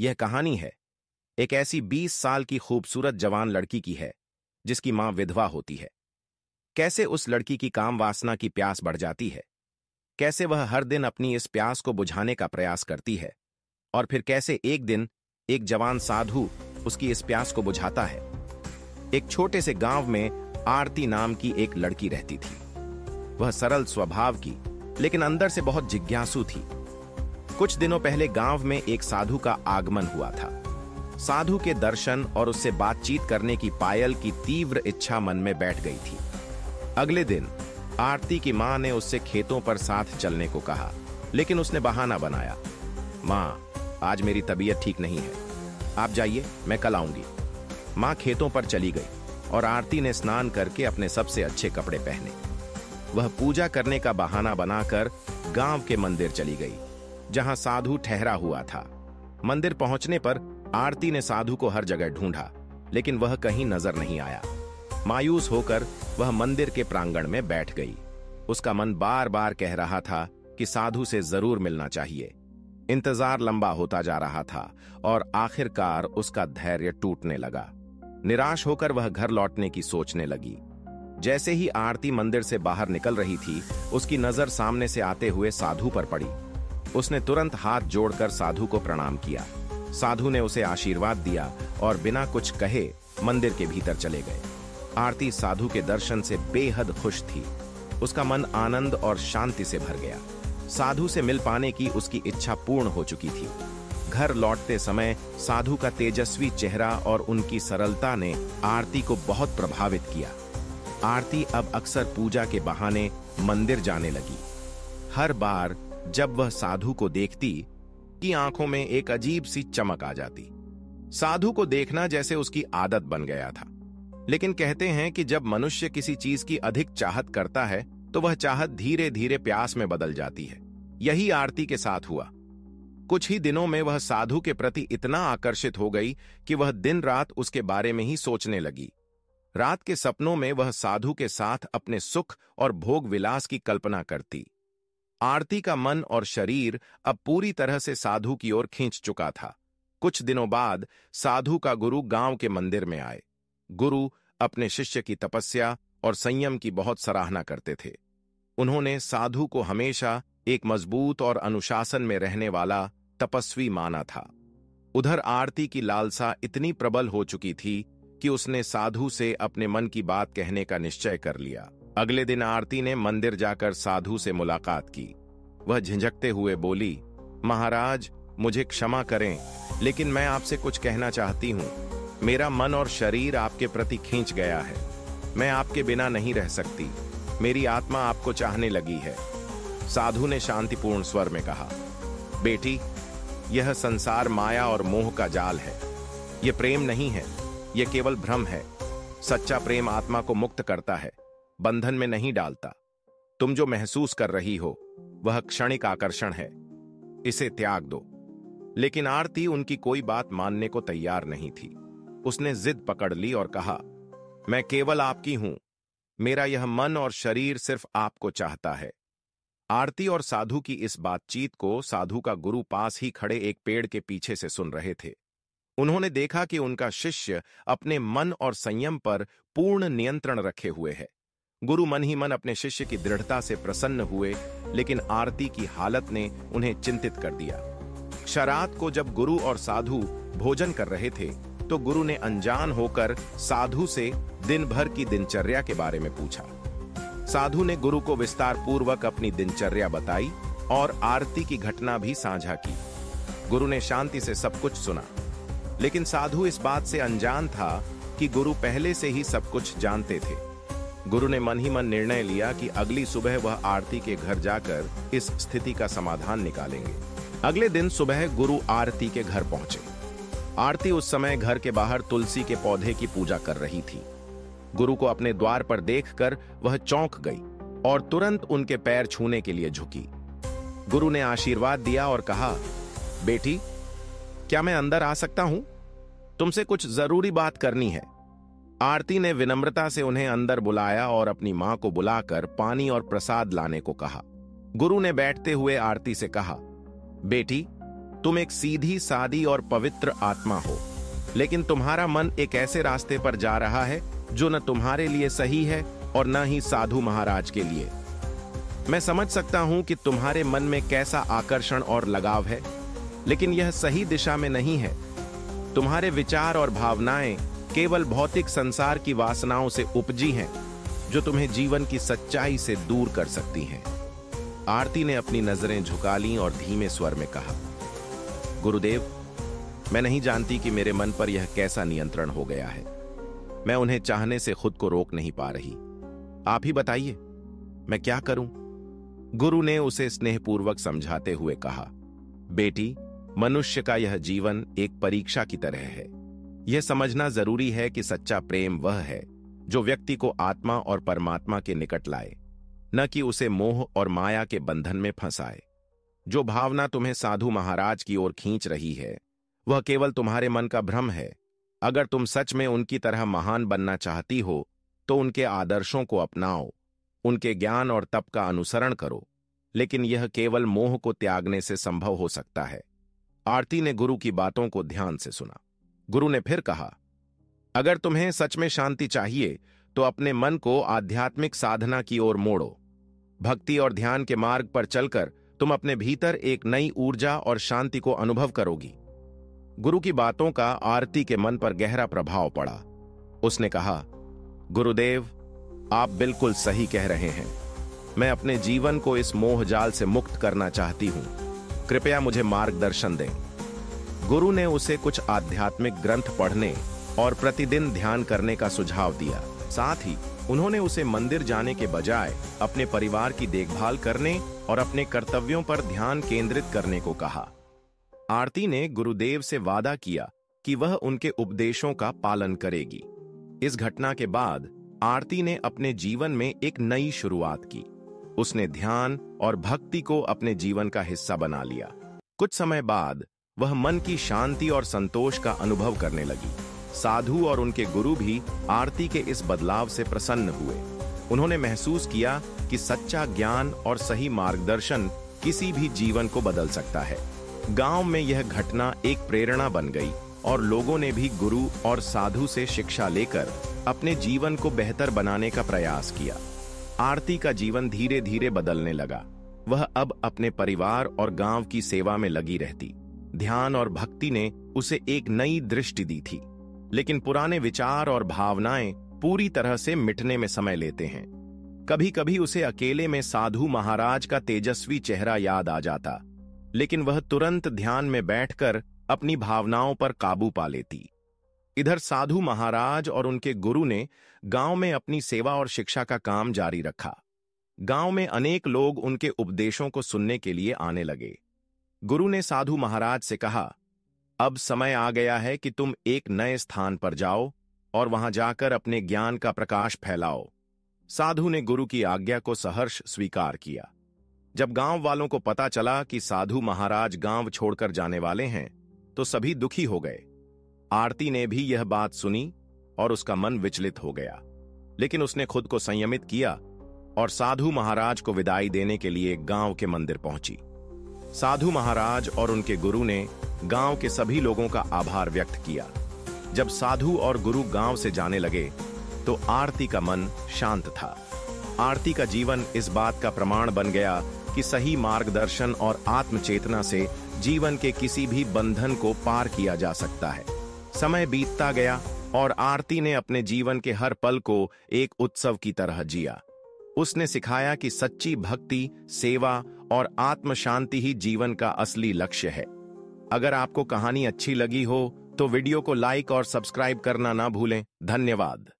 यह कहानी है एक ऐसी 20 साल की खूबसूरत जवान लड़की की है जिसकी मां विधवा होती है। कैसे उस लड़की की काम वासना की प्यास बढ़ जाती है, कैसे वह हर दिन अपनी इस प्यास को बुझाने का प्रयास करती है, और फिर कैसे एक दिन एक जवान साधु उसकी इस प्यास को बुझाता है। एक छोटे से गांव में आरती नाम की एक लड़की रहती थी। वह सरल स्वभाव की लेकिन अंदर से बहुत जिज्ञासु थी। कुछ दिनों पहले गांव में एक साधु का आगमन हुआ था। साधु के दर्शन और उससे बातचीत करने की पायल की तीव्र इच्छा मन में बैठ गई थी। अगले दिन आरती की मां ने उससे खेतों पर साथ चलने को कहा, लेकिन उसने बहाना बनाया, मां, आज मेरी तबीयत ठीक नहीं है, आप जाइए, मैं कल आऊंगी। मां खेतों पर चली गई और आरती ने स्नान करके अपने सबसे अच्छे कपड़े पहने। वह पूजा करने का बहाना बनाकर गांव के मंदिर चली गई जहां साधु ठहरा हुआ था। मंदिर पहुंचने पर आरती ने साधु को हर जगह ढूंढा, लेकिन वह कहीं नजर नहीं आया। मायूस होकर वह मंदिर के प्रांगण में बैठ गई। उसका मन बार बार कह रहा था कि साधु से जरूर मिलना चाहिए। इंतजार लंबा होता जा रहा था और आखिरकार उसका धैर्य टूटने लगा। निराश होकर वह घर लौटने की सोचने लगी। जैसे ही आरती मंदिर से बाहर निकल रही थी, उसकी नजर सामने से आते हुए साधु पर पड़ी। उसने तुरंत हाथ जोड़कर साधु को प्रणाम किया। साधु ने उसे आशीर्वाद दिया और बिना कुछ कहे मंदिर के भीतर चले गए। आरती साधु के दर्शन से बेहद खुश थी। उसका मन आनंद और शांति से भर गया। साधु से मिल पाने की उसकी इच्छा पूर्ण हो चुकी थी। घर लौटते समय साधु का तेजस्वी चेहरा और उनकी सरलता ने आरती को बहुत प्रभावित किया। आरती अब अक्सर पूजा के बहाने मंदिर जाने लगी। हर बार जब वह साधु को देखती कि आंखों में एक अजीब सी चमक आ जाती। साधु को देखना जैसे उसकी आदत बन गया था। लेकिन कहते हैं कि जब मनुष्य किसी चीज की अधिक चाहत करता है तो वह चाहत धीरे धीरे प्यास में बदल जाती है। यही आरती के साथ हुआ। कुछ ही दिनों में वह साधु के प्रति इतना आकर्षित हो गई कि वह दिन रात उसके बारे में ही सोचने लगी। रात के सपनों में वह साधु के साथ अपने सुख और भोग विलास की कल्पना करती। आरती का मन और शरीर अब पूरी तरह से साधु की ओर खींच चुका था। कुछ दिनों बाद साधु का गुरु गांव के मंदिर में आए। गुरु अपने शिष्य की तपस्या और संयम की बहुत सराहना करते थे। उन्होंने साधु को हमेशा एक मजबूत और अनुशासन में रहने वाला तपस्वी माना था। उधर आरती की लालसा इतनी प्रबल हो चुकी थी कि उसने साधु से अपने मन की बात कहने का निश्चय कर लिया। अगले दिन आरती ने मंदिर जाकर साधु से मुलाकात की। वह झिझकते हुए बोली, महाराज, मुझे क्षमा करें, लेकिन मैं आपसे कुछ कहना चाहती हूँ। मेरा मन और शरीर आपके प्रति खींच गया है। मैं आपके बिना नहीं रह सकती। मेरी आत्मा आपको चाहने लगी है। साधु ने शांतिपूर्ण स्वर में कहा, बेटी, यह संसार माया और मोह का जाल है। यह प्रेम नहीं है, यह केवल भ्रम है। सच्चा प्रेम आत्मा को मुक्त करता है, बंधन में नहीं डालता। तुम जो महसूस कर रही हो वह क्षणिक आकर्षण है, इसे त्याग दो। लेकिन आरती उनकी कोई बात मानने को तैयार नहीं थी। उसने जिद पकड़ ली और कहा, मैं केवल आपकी हूं। मेरा यह मन और शरीर सिर्फ आपको चाहता है। आरती और साधु की इस बातचीत को साधु का गुरु पास ही खड़े एक पेड़ के पीछे से सुन रहे थे। उन्होंने देखा कि उनका शिष्य अपने मन और संयम पर पूर्ण नियंत्रण रखे हुए है। गुरु मन ही मन अपने शिष्य की दृढ़ता से प्रसन्न हुए, लेकिन आरती की हालत ने उन्हें चिंतित कर दिया। शरात को जब गुरु और साधु भोजन कर रहे थे तो गुरु ने अनजान होकर साधु से दिन भर की दिनचर्या के बारे में पूछा। साधु ने गुरु को विस्तार पूर्वक अपनी दिनचर्या बताई और आरती की घटना भी साझा की। गुरु ने शांति से सब कुछ सुना, लेकिन साधु इस बात से अनजान था कि गुरु पहले से ही सब कुछ जानते थे। गुरु ने मन ही मन निर्णय लिया कि अगली सुबह वह आरती के घर जाकर इस स्थिति का समाधान निकालेंगे। अगले दिन सुबह गुरु आरती के घर पहुंचे। आरती उस समय घर के बाहर तुलसी के पौधे की पूजा कर रही थी। गुरु को अपने द्वार पर देखकर वह चौंक गई और तुरंत उनके पैर छूने के लिए झुकी। गुरु ने आशीर्वाद दिया और कहा, बेटी, क्या मैं अंदर आ सकता हूं? तुमसे कुछ जरूरी बात करनी है। आरती ने विनम्रता से उन्हें अंदर बुलाया और अपनी मां को बुलाकर पानी और प्रसाद लाने को कहा। गुरु ने बैठते हुए आरती से कहा, बेटी, तुम एक सीधी सादी और पवित्र आत्मा हो, लेकिन तुम्हारा मन एक ऐसे रास्ते पर जा रहा है जो न तुम्हारे लिए सही है और न ही साधु महाराज के लिए। मैं समझ सकता हूं कि तुम्हारे मन में कैसा आकर्षण और लगाव है, लेकिन यह सही दिशा में नहीं है। तुम्हारे विचार और भावनाएं केवल भौतिक संसार की वासनाओं से उपजी हैं, जो तुम्हें जीवन की सच्चाई से दूर कर सकती हैं। आरती ने अपनी नजरें झुका लीं और धीमे स्वर में कहा, गुरुदेव, मैं नहीं जानती कि मेरे मन पर यह कैसा नियंत्रण हो गया है। मैं उन्हें चाहने से खुद को रोक नहीं पा रही। आप ही बताइए, मैं क्या करूं? गुरु ने उसे स्नेहपूर्वक समझाते हुए कहा, बेटी, मनुष्य का यह जीवन एक परीक्षा की तरह है। यह समझना जरूरी है कि सच्चा प्रेम वह है जो व्यक्ति को आत्मा और परमात्मा के निकट लाए, न कि उसे मोह और माया के बंधन में फंसाए। जो भावना तुम्हें साधु महाराज की ओर खींच रही है, वह केवल तुम्हारे मन का भ्रम है। अगर तुम सच में उनकी तरह महान बनना चाहती हो, तो उनके आदर्शों को अपनाओ, उनके ज्ञान और तप का अनुसरण करो, लेकिन यह केवल मोह को त्यागने से संभव हो सकता है। आरती ने गुरु की बातों को ध्यान से सुना। गुरु ने फिर कहा, अगर तुम्हें सच में शांति चाहिए, तो अपने मन को आध्यात्मिक साधना की ओर मोड़ो। भक्ति और ध्यान के मार्ग पर चलकर तुम अपने भीतर एक नई ऊर्जा और शांति को अनुभव करोगी। गुरु की बातों का आरती के मन पर गहरा प्रभाव पड़ा। उसने कहा, गुरुदेव, आप बिल्कुल सही कह रहे हैं। मैं अपने जीवन को इस मोह जाल से मुक्त करना चाहती हूं। कृपया मुझे मार्गदर्शन दें। गुरु ने उसे कुछ आध्यात्मिक ग्रंथ पढ़ने और प्रतिदिन ध्यान करने का सुझाव दिया। साथ ही उन्होंने उसे मंदिर जाने के बजाय अपने परिवार की देखभाल करने और अपने कर्तव्यों पर ध्यान केंद्रित करने को कहा। आरती ने गुरुदेव से वादा किया कि वह उनके उपदेशों का पालन करेगी। इस घटना के बाद आरती ने अपने जीवन में एक नई शुरुआत की। उसने ध्यान और भक्ति को अपने जीवन का हिस्सा बना लिया। कुछ समय बाद वह मन की शांति और संतोष का अनुभव करने लगी। साधु और उनके गुरु भी आरती के इस बदलाव से प्रसन्न हुए। उन्होंने महसूस किया कि सच्चा ज्ञान और सही मार्गदर्शन किसी भी जीवन को बदल सकता है। गांव में यह घटना एक प्रेरणा बन गई और लोगों ने भी गुरु और साधु से शिक्षा लेकर अपने जीवन को बेहतर बनाने का प्रयास किया। आरती का जीवन धीरे धीरे बदलने लगा। वह अब अपने परिवार और गांव की सेवा में लगी रहती। ध्यान और भक्ति ने उसे एक नई दृष्टि दी थी, लेकिन पुराने विचार और भावनाएं पूरी तरह से मिटने में समय लेते हैं। कभी कभी उसे अकेले में साधु महाराज का तेजस्वी चेहरा याद आ जाता, लेकिन वह तुरंत ध्यान में बैठकर अपनी भावनाओं पर काबू पा लेती। इधर साधु महाराज और उनके गुरु ने गांव में अपनी सेवा और शिक्षा का काम जारी रखा। गांव में अनेक लोग उनके उपदेशों को सुनने के लिए आने लगे। गुरु ने साधु महाराज से कहा, अब समय आ गया है कि तुम एक नए स्थान पर जाओ और वहां जाकर अपने ज्ञान का प्रकाश फैलाओ। साधु ने गुरु की आज्ञा को सहर्ष स्वीकार किया। जब गांव वालों को पता चला कि साधु महाराज गांव छोड़कर जाने वाले हैं, तो सभी दुखी हो गए। आरती ने भी यह बात सुनी और उसका मन विचलित हो गया, लेकिन उसने खुद को संयमित किया और साधु महाराज को विदाई देने के लिए गांव के मंदिर पहुंची। साधु महाराज और उनके गुरु ने गांव के सभी लोगों का आभार व्यक्त किया। जब साधु और गुरु गांव से जाने लगे, तो आरती का मन शांत था। आरती का जीवन इस बात का प्रमाण बन गया कि सही मार्गदर्शन और आत्मचेतना से जीवन के किसी भी बंधन को पार किया जा सकता है। समय बीतता गया और आरती ने अपने जीवन के हर पल को एक उत्सव की तरह जिया। उसने सिखाया कि सच्ची भक्ति, सेवा और आत्म शांति ही जीवन का असली लक्ष्य है। अगर आपको कहानी अच्छी लगी हो, तो वीडियो को लाइक और सब्सक्राइब करना ना भूलें। धन्यवाद।